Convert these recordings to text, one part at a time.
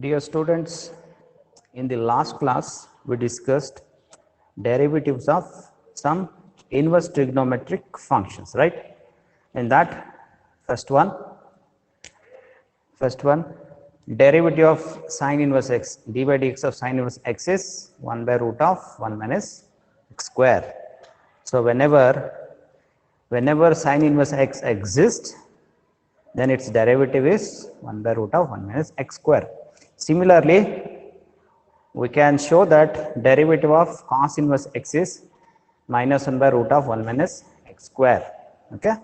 Dear students, in the last class we discussed derivatives of some inverse trigonometric functions, right? In that first one, derivative of sine inverse x, d by dx of sine inverse x is 1 by root of 1 minus x square. So whenever sine inverse x exists, then its derivative is 1 by root of 1 minus x square. Similarly, we can show that derivative of cos inverse x is minus 1 by root of 1 minus x square. Okay,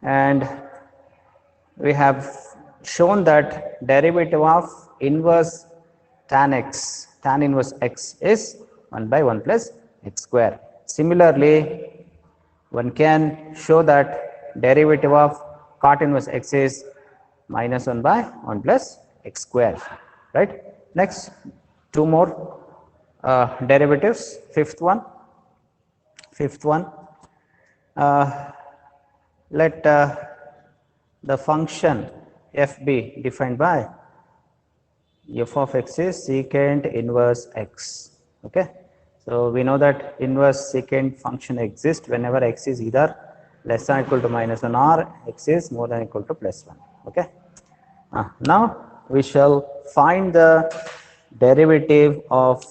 and we have shown that derivative of inverse tan inverse x is 1 by 1 plus x square. Similarly, one can show that derivative of cot inverse x is minus 1 by 1 plus x square, right? Next, two more derivatives. Fifth one, let the function f be defined by f of x is secant inverse x. Okay, so we know that inverse secant function exists whenever x is either less than or equal to minus 1 or x is more than or equal to plus 1. Okay, now we shall find the derivative of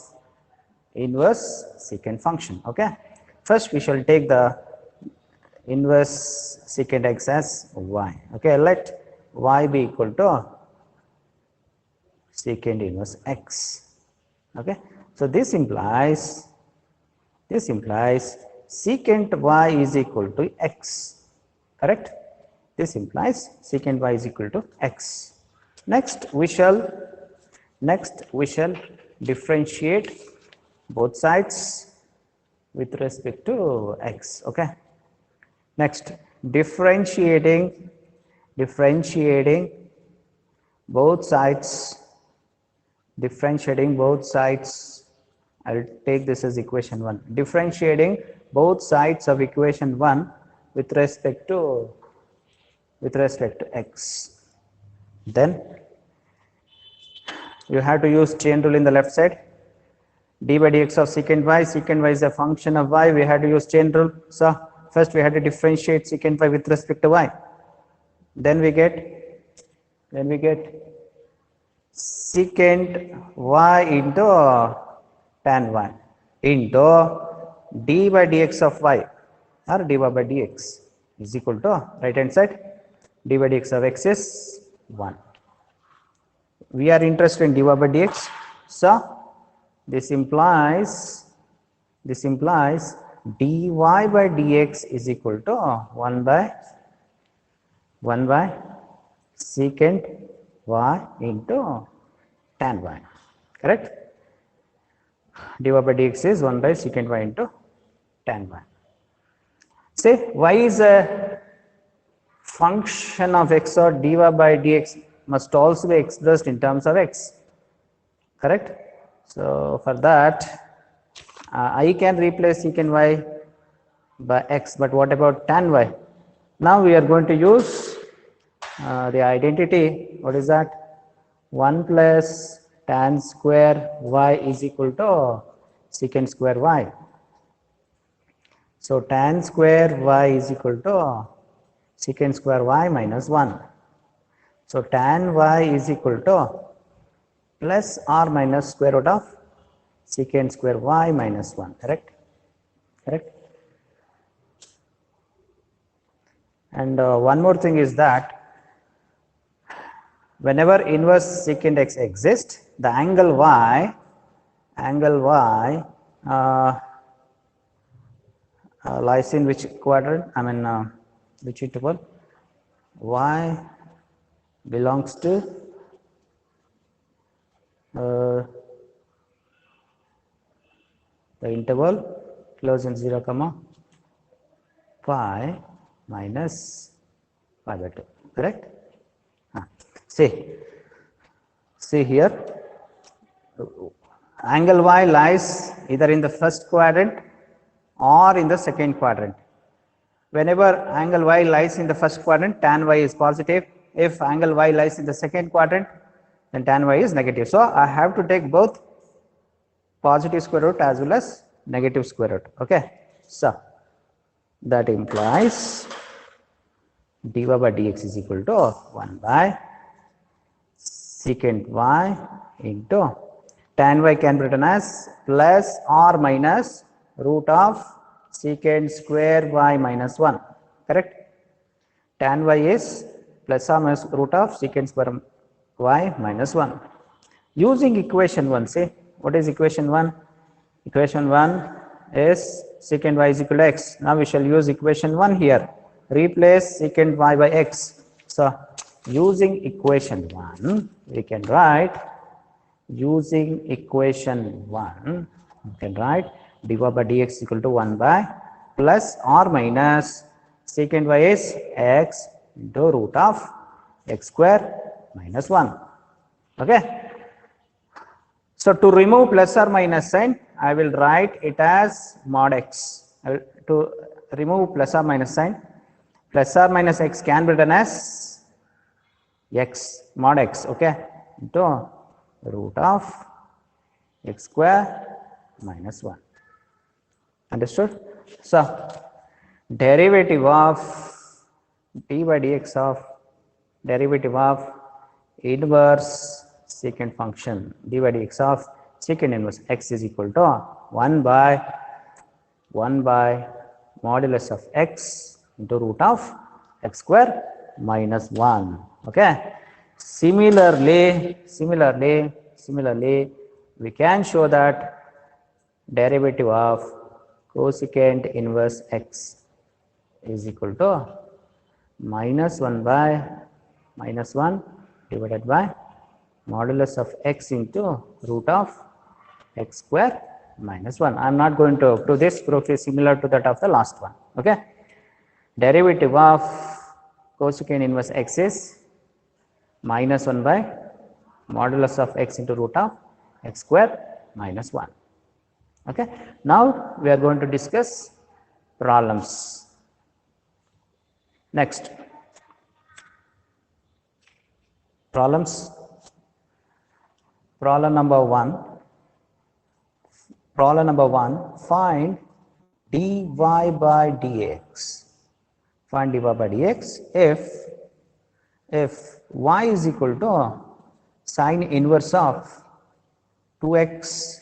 inverse secant function. Okay, first we shall take the inverse secant x as y. Okay, let y be equal to secant inverse x. Okay, so this implies secant y is equal to x, correct? This implies secant y is equal to x. Next we shall differentiate both sides with respect to x. Okay, next differentiating both sides, I'll take this as equation 1. Differentiating both sides of equation 1 with respect to x. Then you have to use chain rule in the left side. D by dx of secant y is a function of y. We have to use chain rule. So first we have to differentiate secant y with respect to y. Then we get secant y into tan y into d by dx of y, or dy by dx is equal to right hand side d by dx of x is 1. We are interested in dy by dx, so this implies dy by dx is equal to 1 by secant y into tan y, correct? Dy by dx is 1 by secant y into tan y. Say y is a function of x, or dy by dx must also be expressed in terms of x, correct? So for that I can replace secant y by x, but what about tan y? Now we are going to use the identity. What is that? 1 plus tan square y is equal to secant square y. So tan square y is equal to secant square y minus 1. So tan y is equal to plus or minus square root of secant square y minus 1, correct? And one more thing is that whenever inverse secant x exists, the angle y lies in which quadrant? I mean which interval? Y belongs to the interval close in 0 comma pi minus pi by 2, correct? See here, angle y lies either in the first quadrant or in the second quadrant. Whenever angle y lies in the first quadrant, tan y is positive. If angle y lies in the second quadrant, then tan y is negative. So I have to take both positive square root as well as negative square root. Okay, so that implies dy by dx is equal to 1 by secant y into tan y can be written as plus or minus root of secant square y minus 1, correct? Tan y is plus or minus root of secant square y minus 1. Using equation 1, say what is equation 1? Equation 1 is secant y is equal to x. Now we shall use equation 1 here. Replace secant y by x. So using equation 1, we can write, using equation 1, we can write dy by dx equal to 1 by plus or minus secant y is x into root of x square minus 1. Okay. So to remove plus or minus sign, I will write it as mod x. To remove plus or minus sign, plus or minus x can be written as x mod x, okay, into root of x square minus 1. Understood? So derivative of d by dx of derivative of inverse secant function d by dx of secant inverse x is equal to 1 by modulus of x into root of x square minus 1. Okay. Similarly, we can show that derivative of cosecant inverse x is equal to minus 1 by minus 1 divided by modulus of x into root of x square minus 1. I am not going to prove this. Proof is similar to that of the last one. Okay. Derivative of cosecant inverse x is minus 1 by modulus of x into root of x square minus 1. Okay. Now we are going to discuss problems. Next, problems. Problem number 1. Problem number 1. Find dy by dx. Find dy by dx if y is equal to sine inverse of 2x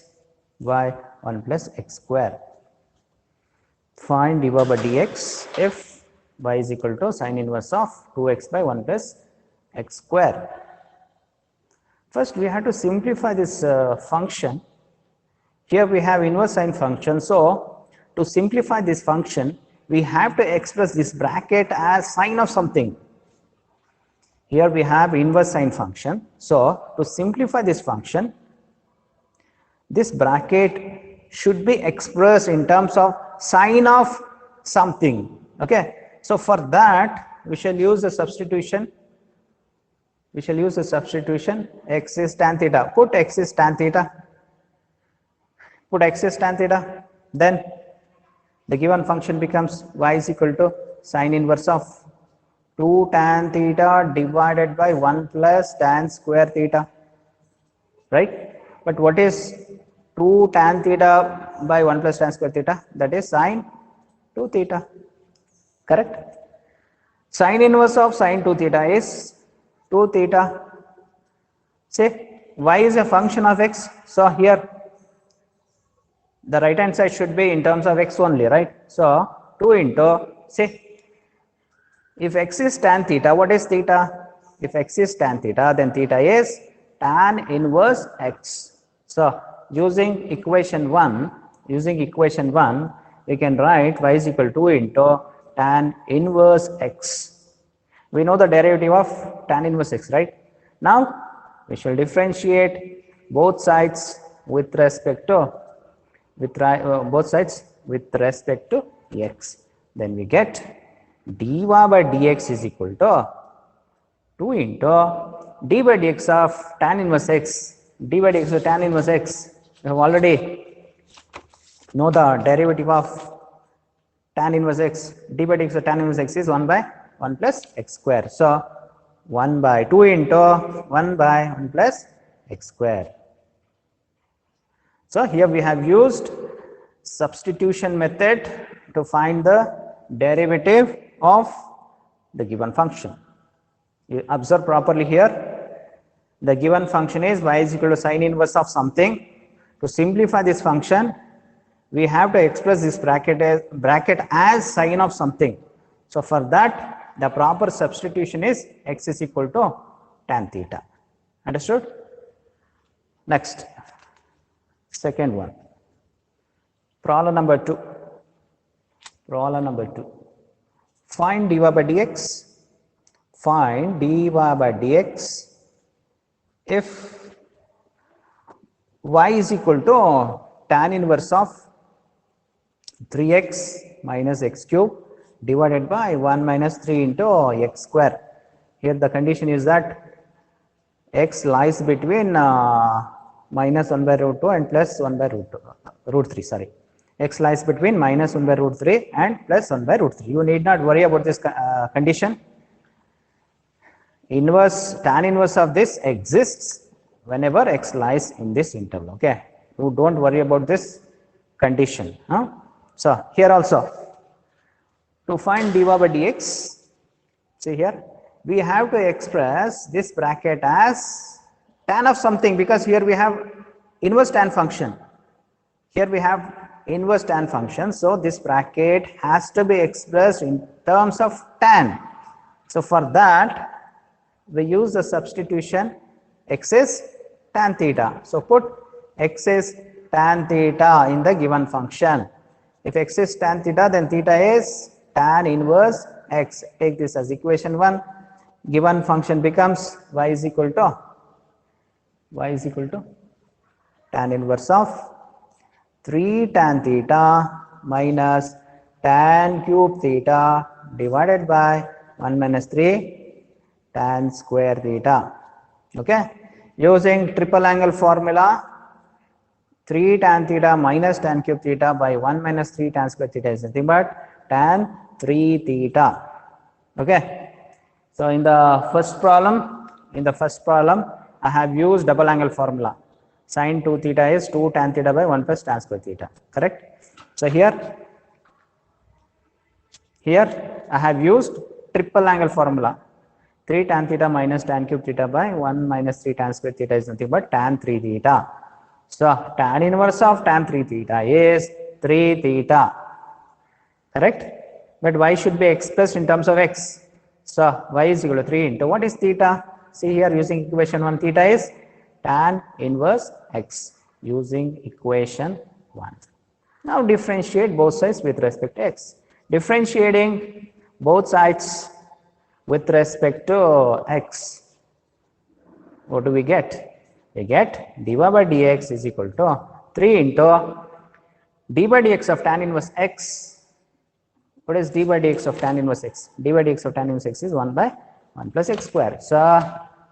by 1 plus x square. Find dy by dx if y is equal to sine inverse of 2x by 1 plus x square. First we have to simplify this function. Here we have inverse sine function. So to simplify this function, we have to express this bracket as sine of something. Here we have inverse sine function. So to simplify this function, this bracket should be expressed in terms of sine of something. Okay. So for that we shall use the substitution. X is tan theta. Put x is tan theta. Then the given function becomes y is equal to sine inverse of 2 tan theta divided by 1 plus tan square theta. Right? But what is 2 tan theta by 1 plus tan square theta? That is sine 2 theta. Correct? Sine inverse of sine 2 theta is 2 theta. Say y is a function of x. So here the right hand side should be in terms of x only, right? So 2 into, say, if x is tan theta, what is theta? If x is tan theta, then theta is tan inverse x. So using equation 1, we can write y is equal to 2 into tan inverse x. We know the derivative of tan inverse x, right? Now we shall differentiate both sides with respect to x. Then we get dy by dx is equal to 2 into d by dx of tan inverse x. D by dx of tan inverse x. We have already know the derivative of tan inverse x. D by dx of tan inverse x is 1 by 1 plus x square. So 1 by 2 into 1 by 1 plus x square. So here we have used substitution method to find the derivative of the given function. You observe properly here. The given function is y is equal to sine inverse of something. To simplify this function, we have to express this bracket as sine of something. So for that, the proper substitution is x is equal to tan theta. Understood? Next, second one. Problem number 2. Problem number 2. Find dy by dx. Find dy by dx if y is equal to tan inverse of 3x minus x cube divided by 1 minus 3 into x square. Here the condition is that x lies between minus 1 by root 2 and plus 1 by root 3. Sorry, x lies between minus 1 by root 3 and plus 1 by root 3. You need not worry about this condition. Tan inverse of this exists whenever x lies in this interval. Okay, you don't worry about this condition. So here also, to find dy by dx, see here, we have to express this bracket as tan of something, because here we have inverse tan function. Here we have inverse tan function, so this bracket has to be expressed in terms of tan. So for that, we use the substitution x is tan theta. So put x is tan theta in the given function. If x is tan theta, then theta is tan inverse x. Take this as equation 1. Given function becomes y is equal to tan inverse of 3 tan theta minus tan cube theta divided by 1 minus 3 tan square theta. Okay, using triple angle formula, 3 tan theta minus tan cube theta by 1 minus 3 tan square theta is nothing but tan 3 theta. Okay, so in the first problem, I have used double angle formula. Sin 2 theta is 2 tan theta by 1 plus tan square theta. Correct? So here I have used triple angle formula. 3 tan theta minus tan cube theta by 1 minus 3 tan square theta is nothing but tan 3 theta. So tan inverse of tan 3 theta is 3 theta. Correct? But y should be expressed in terms of x. So y is equal to 3 into what is theta? See here, using equation 1, theta is tan inverse x using equation 1. Now differentiate both sides with respect to x. Differentiating both sides with respect to x, what do we get? We get dy by dx is equal to 3 into d by dx of tan inverse x. What is d by dx of tan inverse x? D by dx of tan inverse x is 1 by 1 plus x square. So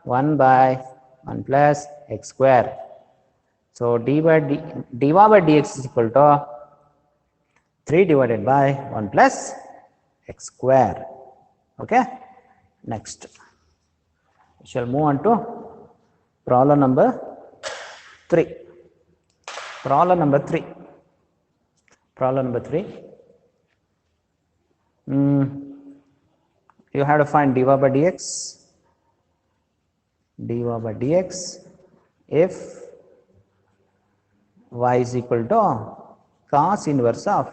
1 by 1 plus x square. So dy by dx is equal to 3 divided by 1 plus x square. Okay. Next, we shall move on to problem number 3. Problem number 3. You have to find dy by dx. If y is equal to cos inverse of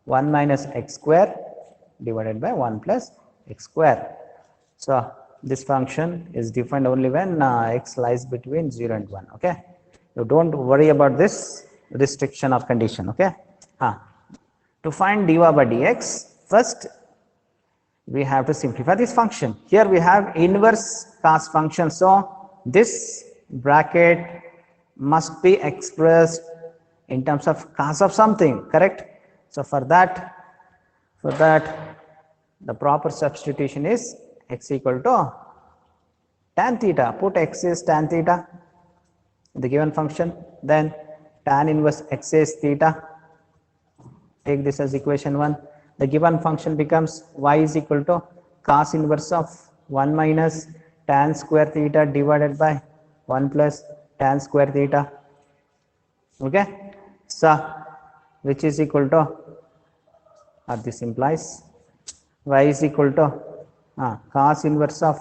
1 minus x square divided by 1 plus x square. So this function is defined only when x lies between 0 and 1. Okay, you don't worry about this restriction of condition. Okay, to find dy by dx, first we have to simplify this function. Here we have inverse cos function, so this bracket must be expressed in terms of cos of something. Correct? So for that the proper substitution is x equal to tan theta. Put x is tan theta in the given function, then tan inverse x is theta. Take this as equation 1. The given function becomes y is equal to cos inverse of 1 minus tan square theta divided by 1 plus tan square theta. Okay, so which is equal to, or this implies y is equal to cos inverse of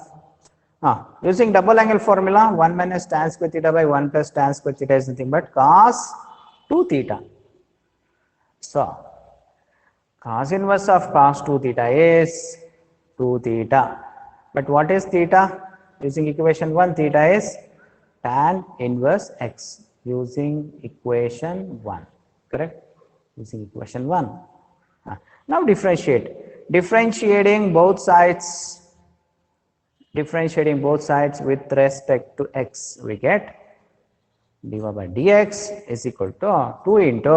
using double angle formula, 1 minus tan square theta by 1 plus tan square theta is nothing but cos 2 theta. So cos inverse of cos 2 theta is 2 theta. But what is theta? Using equation 1, theta is tan inverse x using equation 1. Correct? Using equation 1. Now differentiate. Differentiating both sides with respect to x, we get dy by dx is equal to 2 into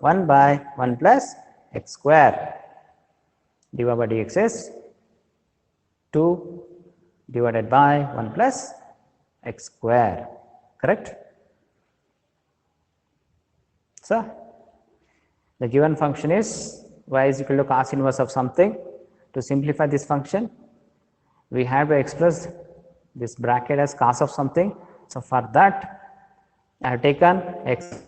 1 by 1 plus x square. Dy by dx is 2 divided by 1 plus x square. Correct? So the given function is y is equal to cos inverse of something. To simplify this function, we have to express this bracket as cos of something. So for that, I have taken x.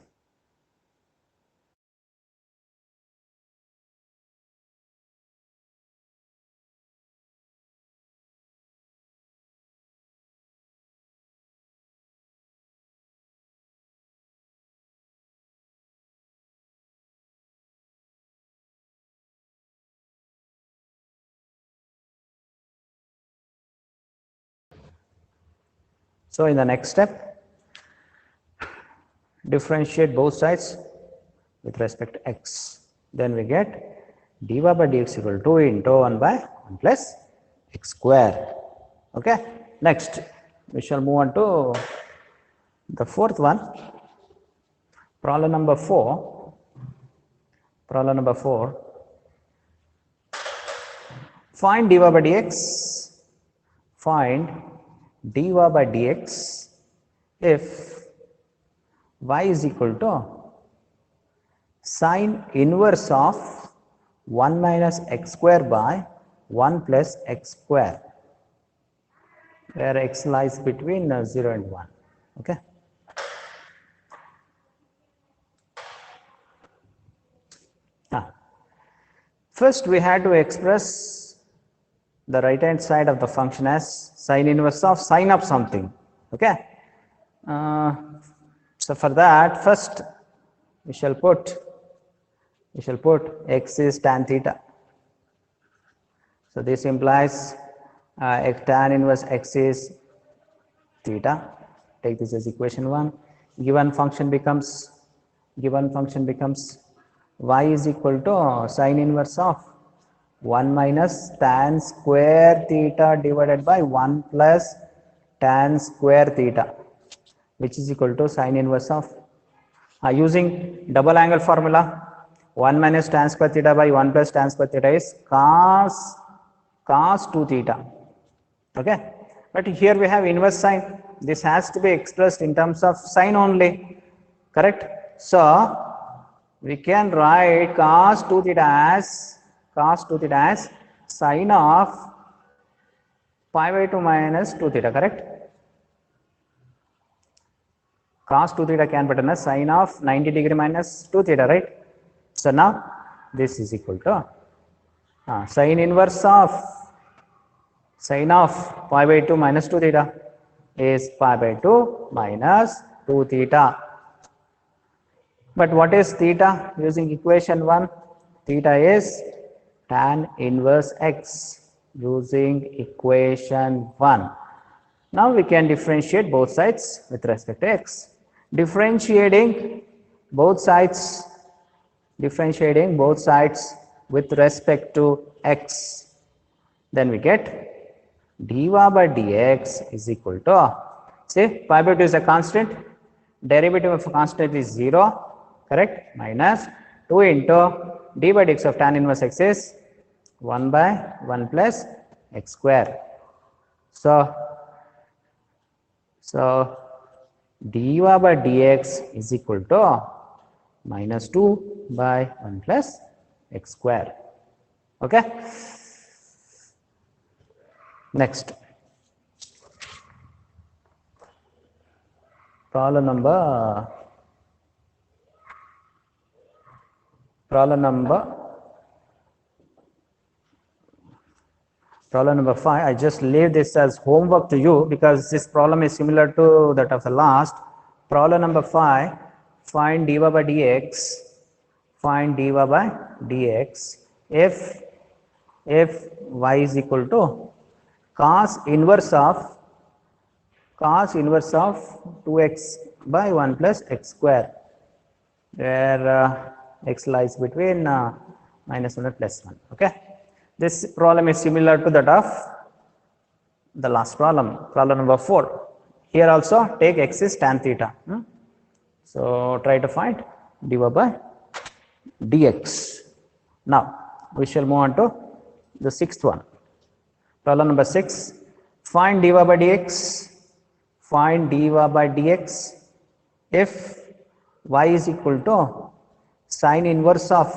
So in the next step, differentiate both sides with respect to x. Then we get dy by dx equal to 2 into 1 by 1 plus x square. Okay. Next, we shall move on to the fourth one. Problem number 4. Problem number 4. Find dy by dx. Find dy by dx if y is equal to sine inverse of 1 minus x square by 1 plus x square, where x lies between 0 and 1. Okay. First, we had to express the right hand side of the function as sine inverse of sine of something. Okay. So for that, first we shall put x is tan theta. So this implies tan inverse x is theta. Take this as equation 1. Given function becomes y is equal to sine inverse of 1 minus tan square theta divided by 1 plus tan square theta, which is equal to sine inverse of using double angle formula, 1 minus tan square theta by 1 plus tan square theta is cos 2 theta. Okay, but here we have inverse sine. This has to be expressed in terms of sine only. Correct? So we can write cos 2 theta as sine of pi by 2 minus 2 theta. Correct? Cos 2 theta can be written as sine of 90 degree minus 2 theta, right? So now this is equal to sine inverse of pi by 2 minus 2 theta is pi by 2 minus 2 theta. But what is theta? Using equation 1, theta is tan inverse x using equation 1. Now we can differentiate both sides with respect to x. Differentiating both sides with respect to x, then we get dy by dx is equal to, say pi by 2 is a constant, derivative of a constant is 0, correct, minus 2 into d by dx of tan inverse x is 1 by 1 plus x square. So dy by dx is equal to minus 2 by 1 plus x square. Okay. Next, problem number 5. I just leave this as homework to you because this problem is similar to that of the last. Problem number 5, find dy by dx, find dy by dx if y is equal to cos inverse of 2x by 1 plus x square, where x lies between minus 1 and plus 1. Okay, this problem is similar to that of the last problem, problem number 4. Here also take x is tan theta. So try to find dy by dx. Now we shall move on to the 6th one. Problem number 6, find dy by dx, find dy by dx if y is equal to sine inverse of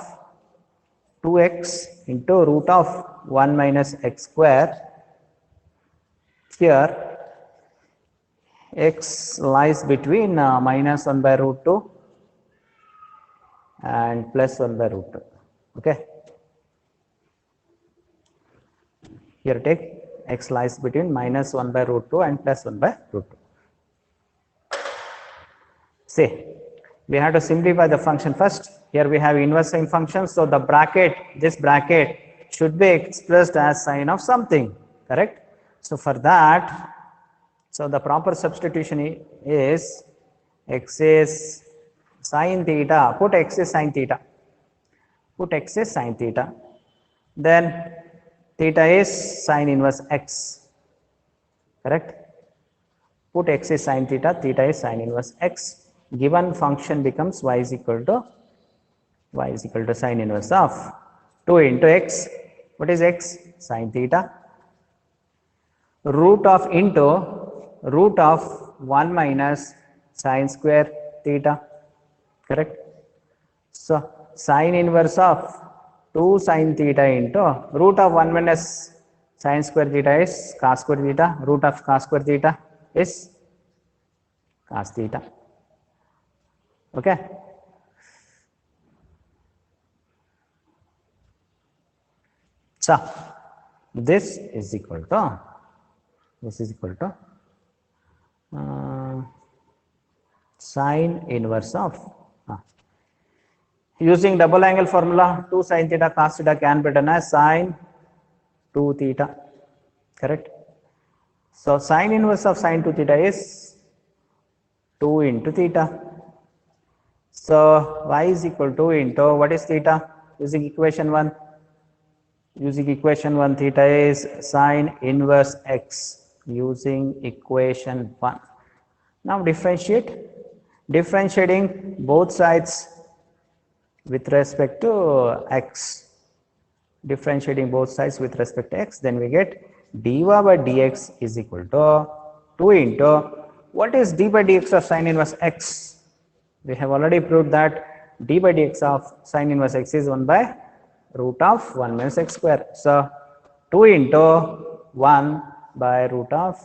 2x into root of 1 minus x square. Here x lies between minus 1 by root 2 and plus 1 by root 2. Okay, here take x lies between minus 1 by root 2 and plus 1 by root 2. See, we have to simplify the function first. Here we have inverse sine function, so the bracket, this bracket should be expressed as sine of something, correct? So for that, so the proper substitution is x is sine theta. Put x is sine theta. Put x is sine theta. Then theta is sine inverse x. Correct? Put x is sine theta. Theta is sine inverse x. Given function becomes y is equal to sine inverse of 2 into x. What is x? Sine theta. Root of 1 minus sine square theta. Correct? So sine inverse of 2 sine theta into root of 1 minus sine square theta is cos square theta. Root of cos square theta is cos theta. Okay. So this is equal to sine inverse of using double angle formula, 2 sin theta cos theta can be written as sine 2 theta. Correct? So sine inverse of sine 2 theta is 2 into theta. So y is equal to into what is theta? Using equation 1. Theta is sine inverse x. Using equation 1. Now differentiating both sides with respect to x. Differentiating both sides with respect to x, then we get dy by dx is equal to 2 into what is d by dx of sine inverse x? We have already proved that d by dx of sine inverse x is 1 by root of 1 minus x square. So 2 into 1 by root of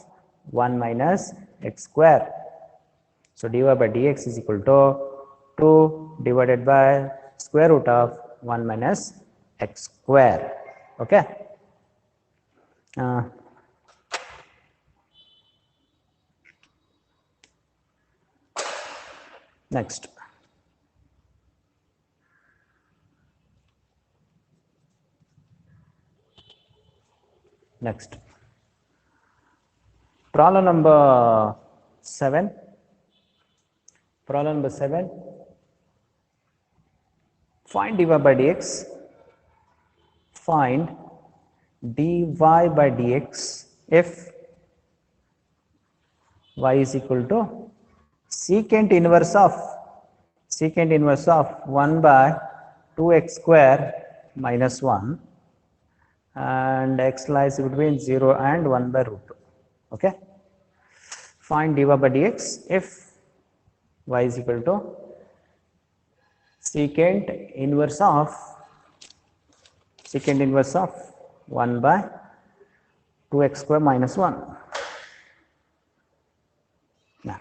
1 minus x square. So dy by dx is equal to 2 divided by square root of 1 minus x square. Okay. Next. Problem number 7. Find dy by dx. Find dy by dx if y is equal to secant inverse of 1 by 2x square minus 1 and x lies between 0 and 1 by root 2. Okay. Find dy by dx if y is equal to secant inverse of 1 by 2x square minus 1. Now,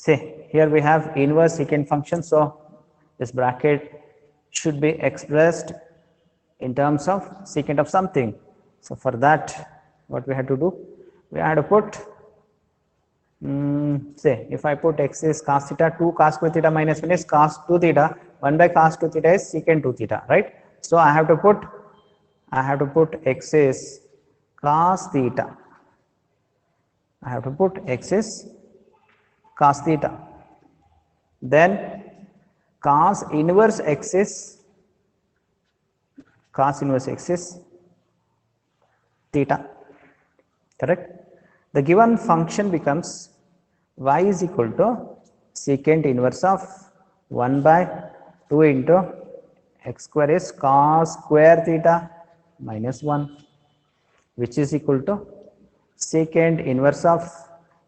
say here we have inverse secant function, so this bracket should be expressed in terms of secant of something. So for that, what we had to do, we had to put say if I put x is cos theta, 2 cos square theta minus 1 is cos 2 theta, 1 by cos 2 theta is secant 2 theta, right? So I have to put x is cos theta. I have to put x is cos theta. Then cos inverse x is theta, correct? The given function becomes y is equal to secant inverse of 1 by 2 into x square is cos square theta minus 1, which is equal to secant inverse of,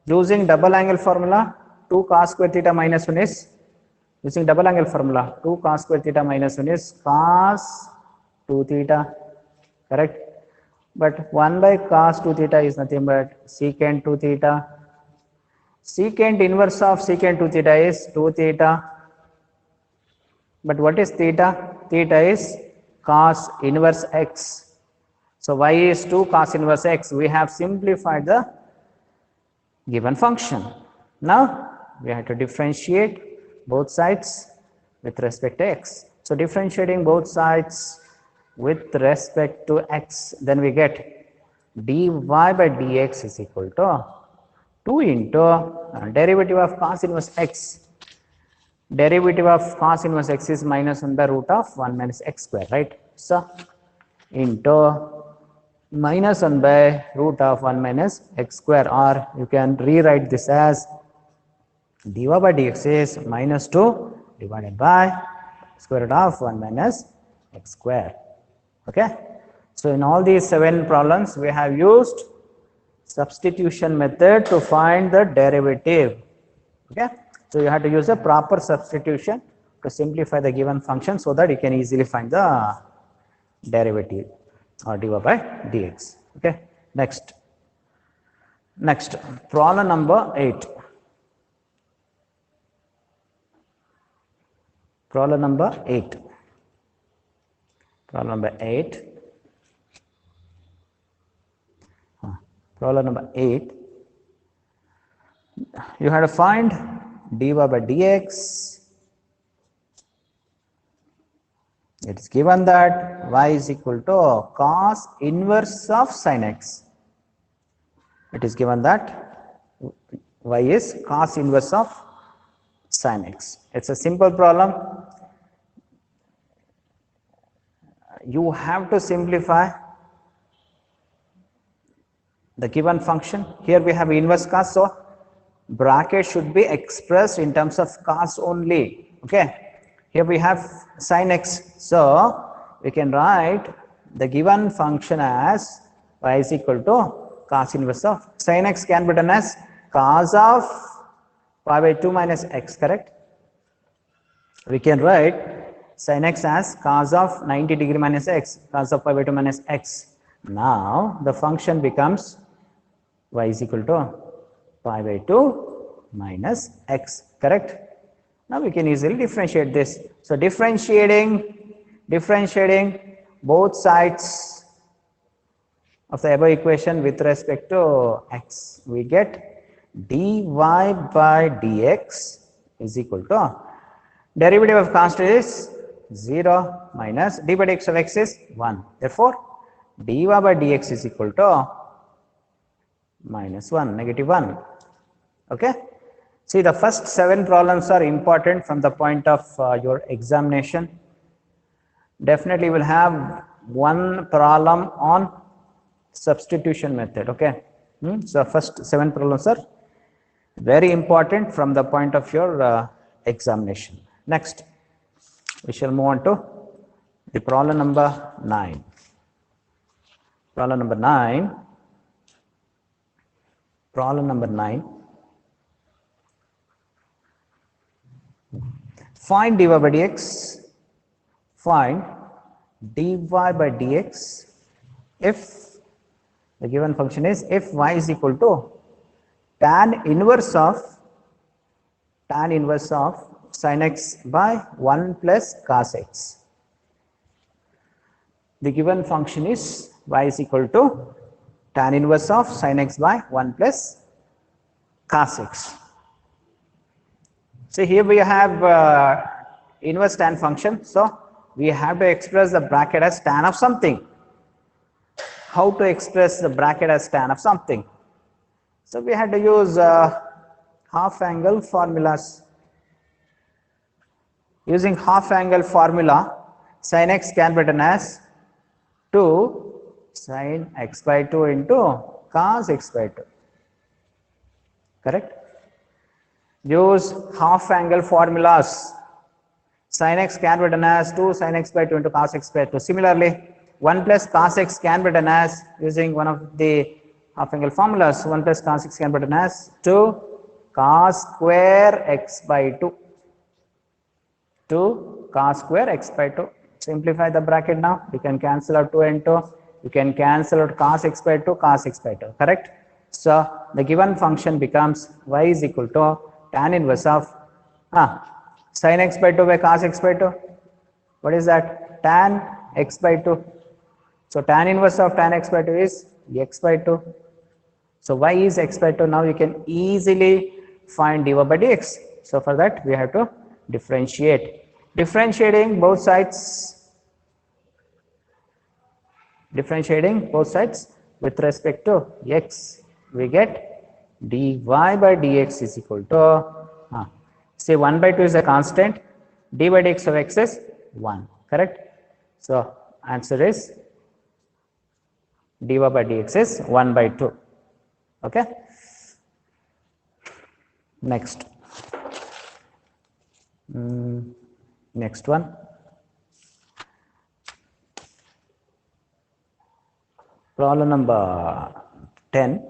using double angle formula, 2 cos square theta minus 1 is, using double angle formula, 2 cos square theta minus 1 is cos 2 theta, correct? But 1 by cos 2 theta is nothing but secant 2 theta. Secant inverse of secant 2 theta is 2 theta. But what is theta? Theta is cos inverse x. So y is 2 cos inverse x. We have simplified the given function. Now we have to differentiate both sides with respect to x. So differentiating both sides with respect to x, then we get dy by dx is equal to 2 into derivative of cos inverse x. Derivative of cos inverse x is minus 1 by root of 1 minus x square, right? So into minus 1 by root of 1 minus x square, or you can rewrite this as dy by dx is minus 2 divided by square root of 1 minus x square. Okay, so in all these 7 problems we have used substitution method to find the derivative. Okay, so you have to use a proper substitution to simplify the given function so that you can easily find the derivative or dy by dx. Okay, next problem number 8. Problem number 8. Problem number 8. Problem number 8. You have to find dy by dx. It is given that y is equal to cos inverse of sin x. It is given that y is cos inverse of sin x. It's a simple problem. You have to simplify the given function. Here we have inverse cos, so bracket should be expressed in terms of cos only. Okay, here we have sin x, so we can write the given function as y is equal to cos inverse of sin x can be done as cos of pi by 2 minus x, correct? We can write sin x as cos of 90 degree minus x, cos of pi by 2 minus x. Now the function becomes y is equal to pi by 2 minus x, correct? Now we can easily differentiate this. So differentiating both sides of the above equation with respect to x, we get dy by dx is equal to derivative of constant is 0 minus d by dx of x is 1. Therefore, dy by dx is equal to minus 1, negative 1. Okay. See, the first 7 problems are important from the point of your examination. Definitely will have one problem on substitution method. Okay. So first 7 problems are very important from the point of your examination. Next, we shall move on to the problem number 9. Problem number 9. Problem number 9. Find dy by dx. Find dy by dx if the given function is if y is equal to tan inverse of tan inverse of sin x by 1 plus cos x. The given function is y is equal to tan inverse of sin x by 1 plus cos x. So here we have inverse tan function. So we have to express the bracket as tan of something. How to express the bracket as tan of something? So we had to use half angle formulas. Using half angle formula, sin x can be written as 2 sin x by 2 into cos x by 2. Correct? Use half angle formulas. Sin x can be written as 2 sin x by 2 into cos x by 2. Similarly, 1 plus cos x can be written as, using one of the half angle formulas, 1 plus cos x can be written as 2 cos square x by 2. 2 cos square x by 2. Simplify the bracket now. You can cancel out 2 and 2. You can cancel out cos x by 2, cos x by 2. Correct? So the given function becomes y is equal to tan inverse of sin x by 2 by cos x by 2. What is that? Tan x by 2. So tan inverse of tan x by 2 is x by 2. So y is x by 2. Now you can easily find dy by dx. So for that we have to differentiate. Differentiating both sides with respect to x, we get dy by dx is equal to say 1 by 2 is a constant, dy by dx of x is 1. Correct? So answer is dy by dx is 1 by 2. Okay. Next. Next one. Problem number 10.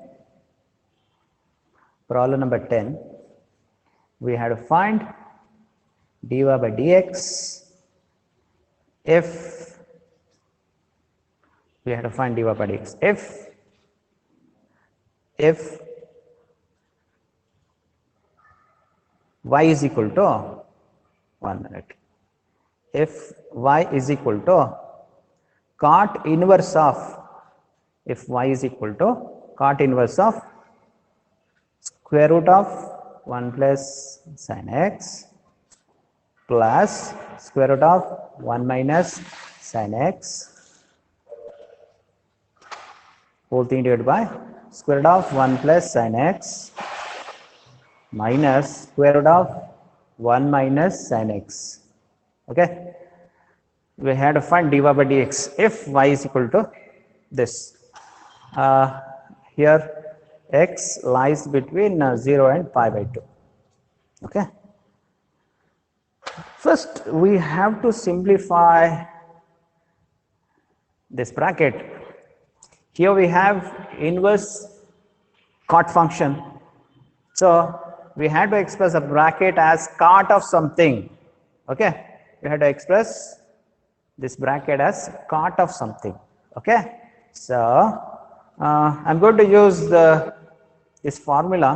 Problem number 10. We had to find dy by dx if we had to find dy by dx if y is equal to 1 minute. If y is equal to cot inverse of, if y is equal to cot inverse of square root of 1 plus sin x plus square root of 1 minus sin x whole thing divided by square root of 1 plus sin x minus square root of 1 minus sin x. Okay. We had to find dy by dx if y is equal to this. Here x lies between 0 and pi by 2. Okay. First we have to simplify this bracket. Here we have inverse cot function. So we had to express a bracket as cot of something. Okay. We had to express this bracket as cot of something. Okay. So I'm going to use this formula.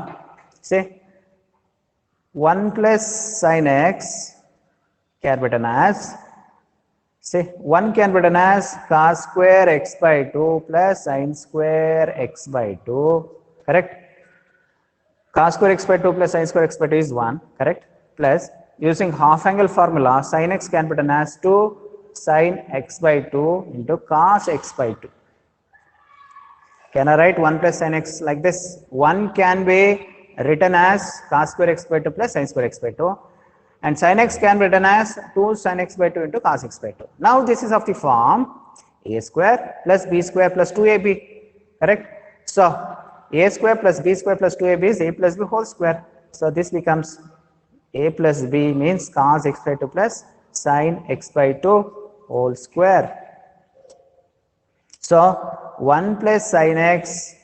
Say 1 plus sin x can be written as, say 1 can be written as cos square x by 2 plus sin square x by 2. Correct? Cos square x by 2 plus sin square x by 2 is 1. Correct? Plus using half angle formula, sin x can be written as 2 sin x by 2 into cos x by 2. Can I write 1 plus sin x like this? 1 can be written as cos square x by 2 plus sin square x by 2, and sin x can be written as 2 sin x by 2 into cos x by 2. Now this is of the form a square plus b square plus 2ab. Correct? So a square plus b square plus 2ab is a plus b whole square. So this becomes a plus b means cos x by 2 plus sin x by 2 whole square. So 1 plus sin x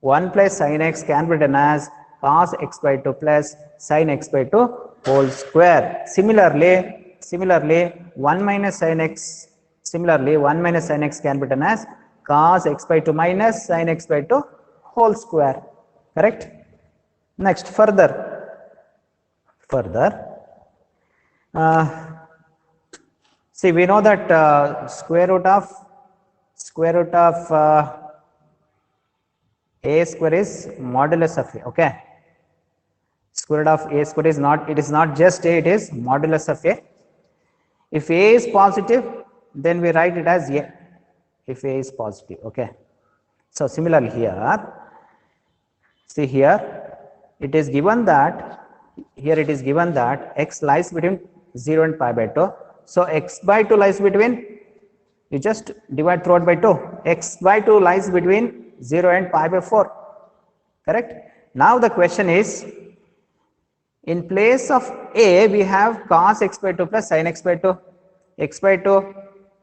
can be written as cos x by 2 plus sin x by 2 whole square. Similarly 1 minus sin x can be written as cos x by 2 minus sin x by 2 whole square. Correct? Next, further Further, see, we know that square root of a square is modulus of a. Okay, square root of a square is not, it is not just a, it is modulus of a. If a is positive, then we write it as a, if a is positive. Okay, so similarly here, see here, it is given that, here it is given that x lies between 0 and pi by 2. So x by 2 lies between, you just divide throughout by 2, x by 2 lies between 0 and pi by 4, correct? Now the question is, in place of a, we have cos x by 2 plus sin x by 2. X by 2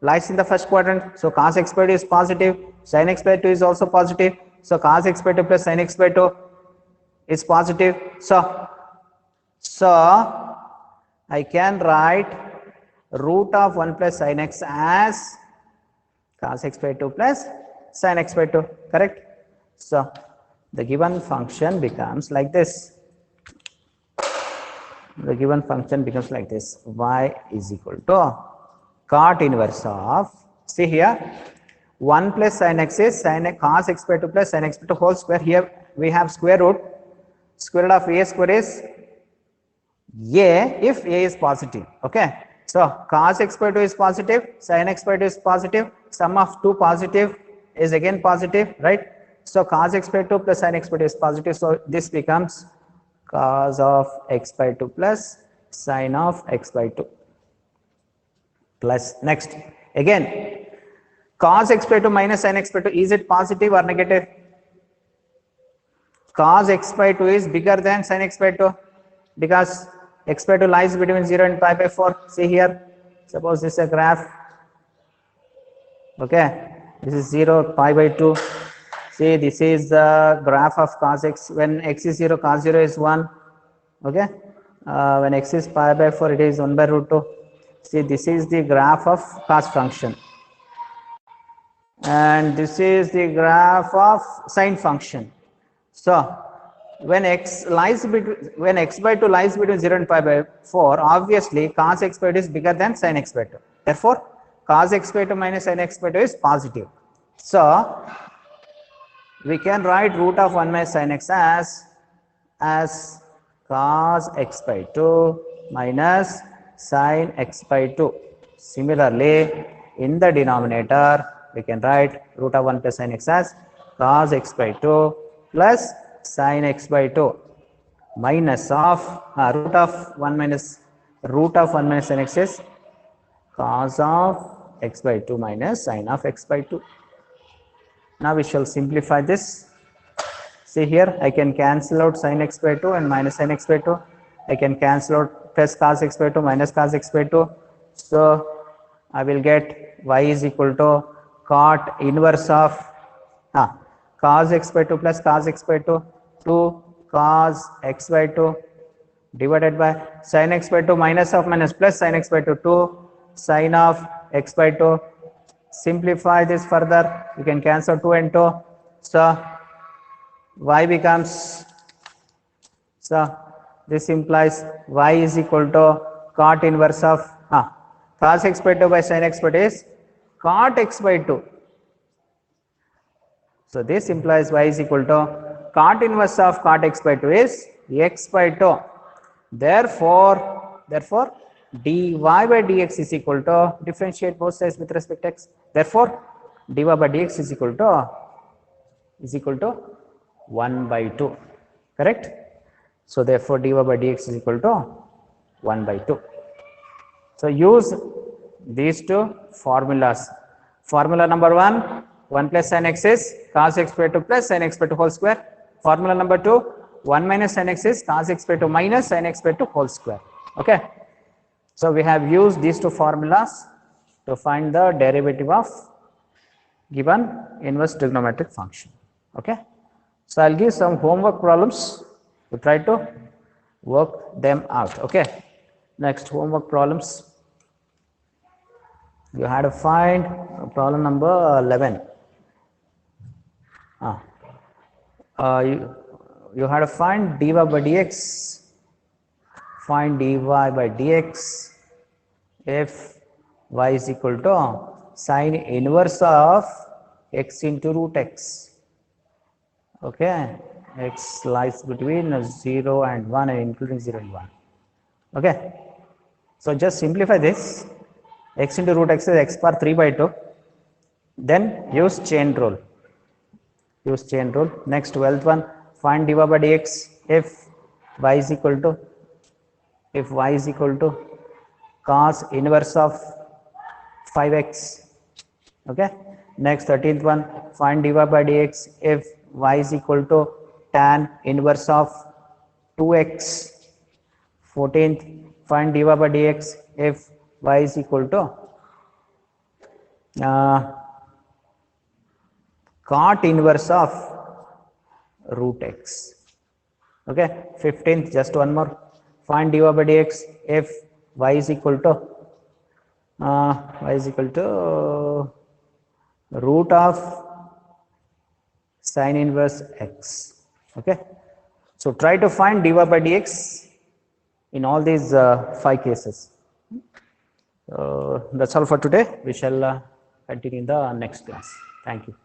lies in the first quadrant, so cos x by 2 is positive, sin x by 2 is also positive, so cos x by 2 plus sin x by 2 is positive. So I can write root of 1 plus sin x as cos x by 2 plus sin x by 2, correct? So the given function becomes like this. The given function becomes like this: y is equal to cot inverse of, see here, 1 plus sin x is cos x by 2 plus sin x by 2 whole square. Here we have square root of a square is a if a is positive. Okay, so cos x by 2 is positive, sin x by 2 is positive, sum of two positive is again positive, right? So cos x by 2 plus sin x by 2 is positive, so this becomes cos of x by 2 plus sin of x by 2 plus, next again, cos x by 2 minus sin x by 2, is it positive or negative? Cos x by 2 is bigger than sin x by 2 because x by 2 lies between 0 and pi by 4. See here, suppose this is a graph. Okay, this is 0, pi by 2. See, this is the graph of cos x. When x is 0, cos 0 is 1. Okay, when x is pi by 4, it is 1 by root 2. See, this is the graph of cos function, and this is the graph of sine function. So when x lies between, when x by 2 lies between 0 and pi by 4, obviously cos x by 2 is bigger than sin x by 2. Therefore, cos x by 2 minus sin x by 2 is positive. So we can write root of 1 minus sin x as cos x by 2 minus sin x by 2. Similarly, in the denominator, we can write root of 1 plus sin x as cos x by 2 plus sin x by 2 minus of root of 1 minus sin x is cos of x by 2 minus sin of x by 2. Now we shall simplify this. See here, I can cancel out sin x by 2 and minus sin x by 2. I can cancel out plus cos x by 2 minus cos x by 2. So I will get y is equal to cot inverse of cos x by 2 plus cos x by 2 to cos x by 2 divided by sin x by 2 minus of minus plus sin x by 2 to sin of x by 2. Simplify this further, you can cancel 2 and 2. So y becomes, so this implies y is equal to cot inverse of cos x by 2 by sin x by 2 is cot x by 2. So this implies y is equal to cot inverse of cot x by 2 is x by 2. Therefore dy by dx is equal to, differentiate both sides with respect to x. Therefore dy by dx is equal to 1 by 2, correct? So therefore dy by dx is equal to 1 by 2. So use these two formulas. Formula number 1, 1 plus sin x is cos x by 2 plus sin x by 2 whole square. Formula number 2, 1 minus sin x is cos x by 2 minus sin x by 2 whole square. Okay. So we have used these two formulas to find the derivative of given inverse trigonometric function. Okay. So I'll give some homework problems to try to work them out. Okay. Next, homework problems. You had to find problem number 11. You had to find dy by dx find dy by dx if y is equal to sine inverse of x into root x. Okay, x lies between 0 and 1 and including 0 and 1. Okay, so just simplify this. X into root x is x power 3 by 2. Then use chain rule. Use chain rule. Next 12th one, find dy by dx if y is equal to cos inverse of 5x. Okay. Next 13th one, find dy by dx if y is equal to tan inverse of 2x. 14th, find dy by dx if y is equal to cot inverse of root x. Okay. 15th, just one more, find dy by dx if y is equal to root of sine inverse x. Okay. So try to find dy by dx in all these 5 cases. That's all for today. We shall continue in the next class. Thank you.